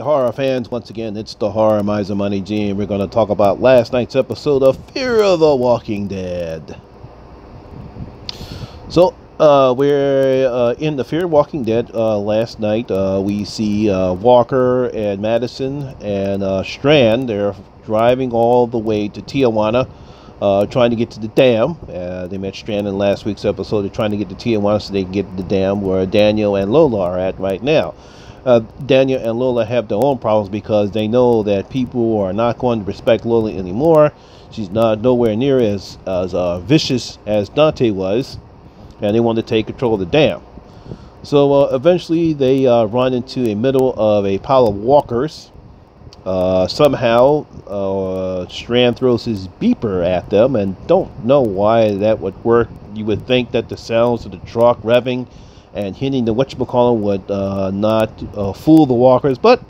horror fans, once again, it's the Horror Miser Money G, and we're going to talk about last night's episode of Fear of the Walking Dead. So, we're in the Fear of Walking Dead. Last night, we see Walker and Madison and Strand. They're driving all the way to Tijuana, trying to get to the dam. They met Strand in last week's episode. They're trying to get to Tijuana so they can get to the dam where Daniel and Lola are at right now. Daniel and Lola have their own problems because they know that people are not going to respect Lola anymore. She's nowhere near as vicious as Dante was, and they want to take control of the dam. So eventually they run into the middle of a pile of walkers. Somehow Strand throws his beeper at them, and don't know why that would work. You would think that the sounds of the truck revving and hitting the whatchamacallit would not fool the walkers, but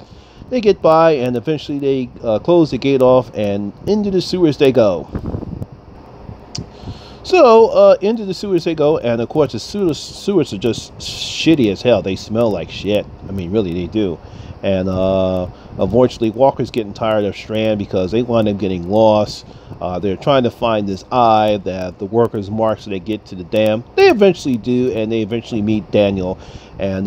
they get by, and eventually they close the gate off, and into the sewers they go. So into the sewers they go, and of course the sewers are just shitty as hell. They smell like shit. I mean, really, they do. And unfortunately, Walker's getting tired of Strand because they wind up getting lost. They're trying to find this eye that the workers mark so they get to the dam. They eventually do, and they eventually meet Daniel. And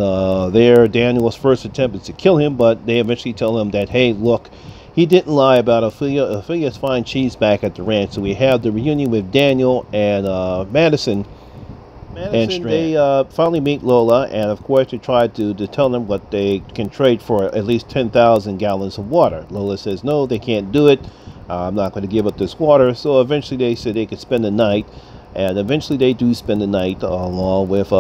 Daniel's first attempt is to kill him, but they eventually tell him that, hey, look, he didn't lie about Ophelia. Ophelia's fine. She's back at the ranch. So we have the reunion with Daniel and Madison. And they finally meet Lola, and of course they try to tell them what they can trade for at least 10,000 gallons of water. Lola says no, they can't do it. I'm not going to give up this water. So eventually they said they could spend the night, and eventually they do spend the night along with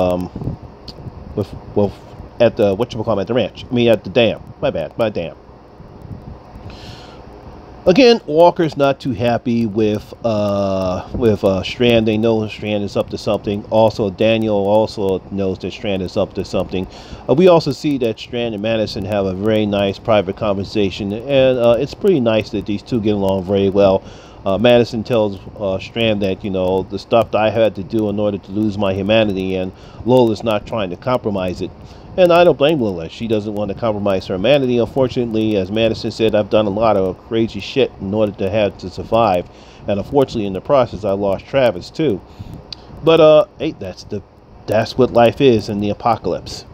at the at the ranch. I mean at the dam. My dam. Again, Walker's not too happy with Strand. They know Strand is up to something. Also, Daniel also knows that Strand is up to something. We also see that Strand and Madison have a very nice private conversation, and it's pretty nice that these two get along very well. Madison tells Strand that, you know, the stuff that I had to do in order to lose my humanity, and Lola's not trying to compromise it. And I don't blame Lola. She doesn't want to compromise her humanity. Unfortunately, as Madison said, I've done a lot of crazy shit in order to survive. And unfortunately, in the process, I lost Travis too. But hey, that's what life is in the apocalypse.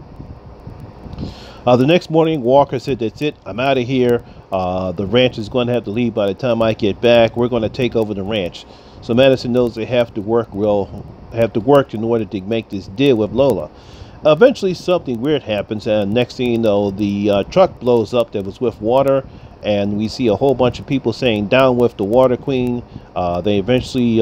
The next morning, Walker said, "That's it. I'm out of here. The ranch is going to have to leave by the time I get back. We're going to take over the ranch." So Madison knows they have to work in order to make this deal with Lola. Eventually something weird happens, and next thing you know, the truck blows up that was with water, and we see a whole bunch of people saying down with the water queen. They eventually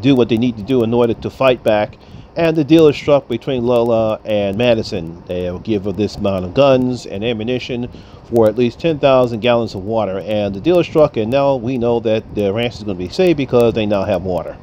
do what they need to do in order to fight back, and the deal is struck between Lola and Madison. They'll give her this amount of guns and ammunition for at least 10,000 gallons of water, and the deal is struck, and now we know that the ranch is going to be saved because they now have water.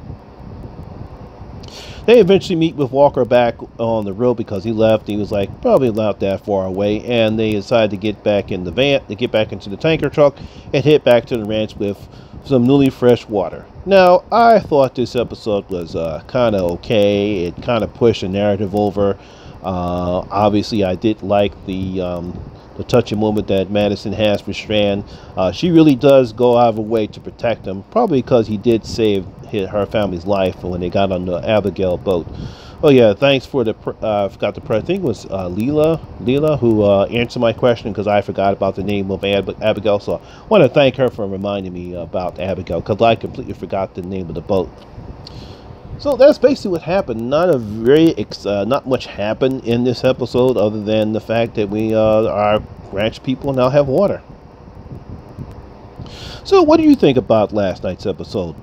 They eventually meet with Walker back on the road because he left. He was like probably not that far away, and they decide to get back in the van, to get back into the tanker truck, and head back to the ranch with some newly fresh water. Now, I thought this episode was kind of okay. It kind of pushed the narrative over. Obviously, I did like the touching moment that Madison has for Strand. She really does go out of her way to protect him, probably because he did save her family's life when they got on the Abigail boat. Oh yeah, thanks for the I forgot the I think it was Leela who answered my question because I forgot about the name of Abigail. So I want to thank her for reminding me about Abigail because I completely forgot the name of the boat. So that's basically what happened. Not much happened in this episode other than the fact that our ranch people now have water. So what do you think about last night's episode?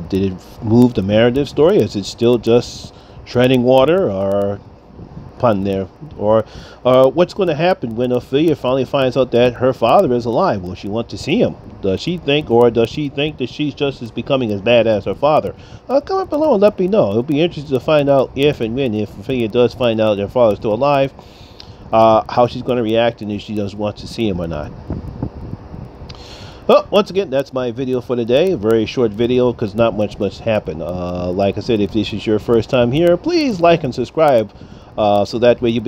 Did it move the narrative story? Is it still just treading water, or pun there, or what's going to happen when Ophelia finally finds out that her father is alive? Will she want to see him? Does she think that she's just becoming as bad as her father? Comment below and let me know. It'll be interesting to find out if Ophelia does find out her father's still alive, how she's going to react, and if she does want to see him or not. Well, once again, that's my video for today. A very short video because not much happened. Like I said, if this is your first time here, please like and subscribe. so that way you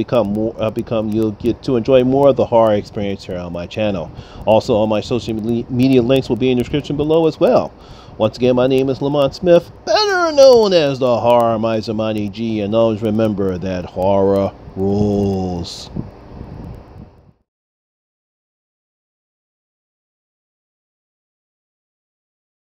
you'll get to enjoy more of the horror experience here on my channel. Also, all my social media links will be in the description below as well. Once again, my name is Lamont Smith, better known as the Horror Miser Monty G, and always remember that horror rules.